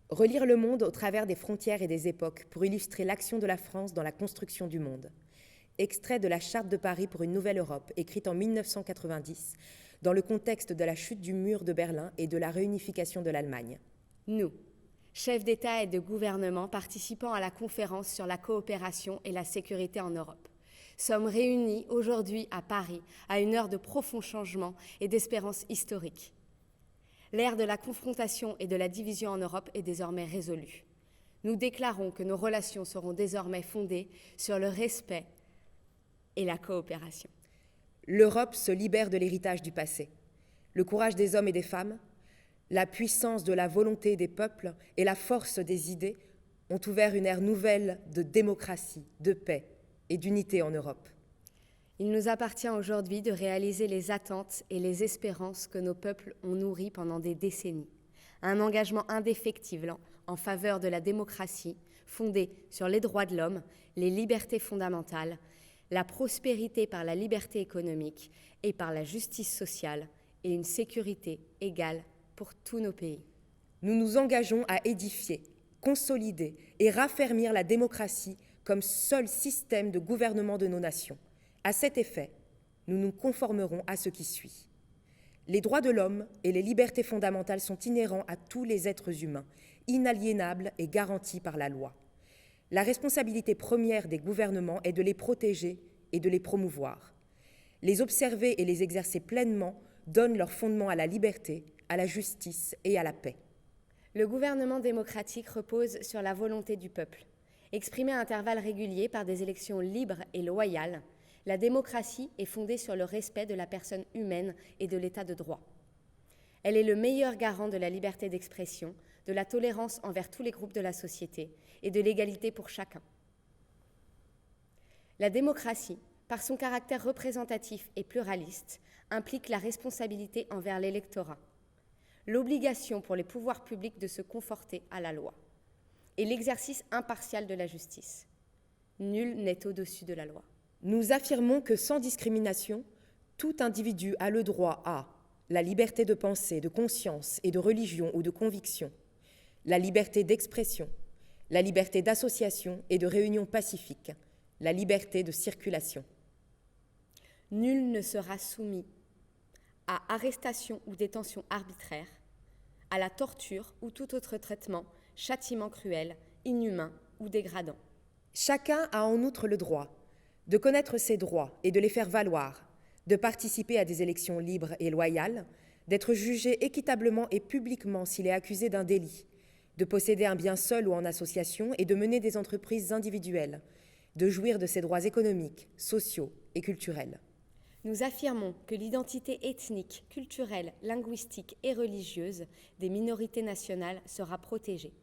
Relire le monde au travers des frontières et des époques pour illustrer l'action de la France dans la construction du monde. Extrait de la Charte de Paris pour une nouvelle Europe, écrite en 1990, dans le contexte de la chute du mur de Berlin et de la réunification de l'Allemagne. Nous, chefs d'État et de gouvernement participant à la conférence sur la coopération et la sécurité en Europe, sommes réunis aujourd'hui à Paris à une heure de profond changement et d'espérance historique. L'ère de la confrontation et de la division en Europe est désormais résolue. Nous déclarons que nos relations seront désormais fondées sur le respect et la coopération. L'Europe se libère de l'héritage du passé. Le courage des hommes et des femmes, la puissance de la volonté des peuples et la force des idées ont ouvert une ère nouvelle de démocratie, de paix et d'unité en Europe. Il nous appartient aujourd'hui de réaliser les attentes et les espérances que nos peuples ont nourries pendant des décennies. Un engagement indéfectible en faveur de la démocratie, fondée sur les droits de l'homme, les libertés fondamentales, la prospérité par la liberté économique et par la justice sociale et une sécurité égale pour tous nos pays. Nous nous engageons à édifier, consolider et raffermir la démocratie comme seul système de gouvernement de nos nations. À cet effet, nous nous conformerons à ce qui suit. Les droits de l'homme et les libertés fondamentales sont inhérents à tous les êtres humains, inaliénables et garantis par la loi. La responsabilité première des gouvernements est de les protéger et de les promouvoir. Les observer et les exercer pleinement donne leur fondement à la liberté, à la justice et à la paix. Le gouvernement démocratique repose sur la volonté du peuple. Exprimée à intervalles réguliers par des élections libres et loyales, la démocratie est fondée sur le respect de la personne humaine et de l'état de droit. Elle est le meilleur garant de la liberté d'expression, de la tolérance envers tous les groupes de la société et de l'égalité pour chacun. La démocratie, par son caractère représentatif et pluraliste, implique la responsabilité envers l'électorat, l'obligation pour les pouvoirs publics de se conformer à la loi et l'exercice impartial de la justice. Nul n'est au-dessus de la loi. Nous affirmons que sans discrimination, tout individu a le droit à la liberté de pensée, de conscience et de religion ou de conviction, la liberté d'expression, la liberté d'association et de réunion pacifique, la liberté de circulation. Nul ne sera soumis à arrestation ou détention arbitraire, à la torture ou tout autre traitement, châtiment cruel, inhumain ou dégradant. Chacun a en outre le droit de connaître ses droits et de les faire valoir, de participer à des élections libres et loyales, d'être jugé équitablement et publiquement s'il est accusé d'un délit, de posséder un bien seul ou en association et de mener des entreprises individuelles, de jouir de ses droits économiques, sociaux et culturels. Nous affirmons que l'identité ethnique, culturelle, linguistique et religieuse des minorités nationales sera protégée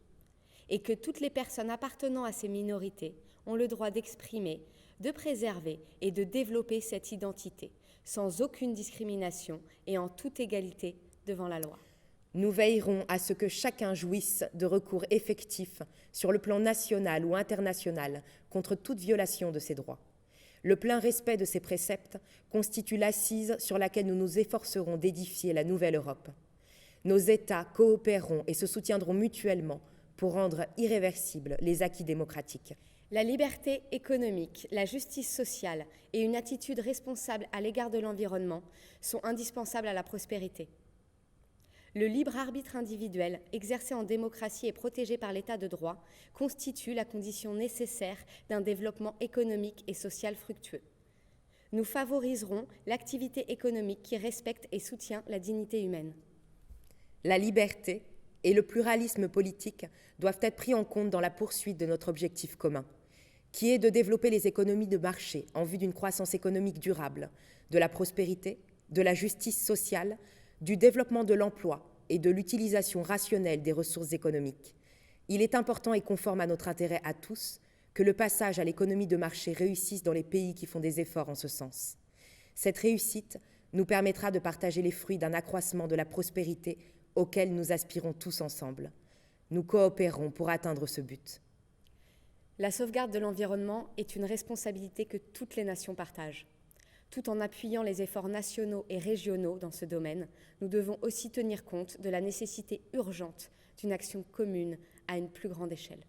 et que toutes les personnes appartenant à ces minorités ont le droit d'exprimer, de préserver et de développer cette identité sans aucune discrimination et en toute égalité devant la loi. Nous veillerons à ce que chacun jouisse de recours effectifs sur le plan national ou international contre toute violation de ses droits. Le plein respect de ces préceptes constitue l'assise sur laquelle nous nous efforcerons d'édifier la nouvelle Europe. Nos États coopéreront et se soutiendront mutuellement pour rendre irréversibles les acquis démocratiques. La liberté économique, la justice sociale et une attitude responsable à l'égard de l'environnement sont indispensables à la prospérité. Le libre arbitre individuel, exercé en démocratie et protégé par l'État de droit, constitue la condition nécessaire d'un développement économique et social fructueux. Nous favoriserons l'activité économique qui respecte et soutient la dignité humaine. La liberté et le pluralisme politique doivent être pris en compte dans la poursuite de notre objectif commun, qui est de développer les économies de marché en vue d'une croissance économique durable, de la prospérité, de la justice sociale, du développement de l'emploi et de l'utilisation rationnelle des ressources économiques. Il est important et conforme à notre intérêt à tous que le passage à l'économie de marché réussisse dans les pays qui font des efforts en ce sens. Cette réussite nous permettra de partager les fruits d'un accroissement de la prospérité auquel nous aspirons tous ensemble. Nous coopérons pour atteindre ce but. La sauvegarde de l'environnement est une responsabilité que toutes les nations partagent. Tout en appuyant les efforts nationaux et régionaux dans ce domaine, nous devons aussi tenir compte de la nécessité urgente d'une action commune à une plus grande échelle.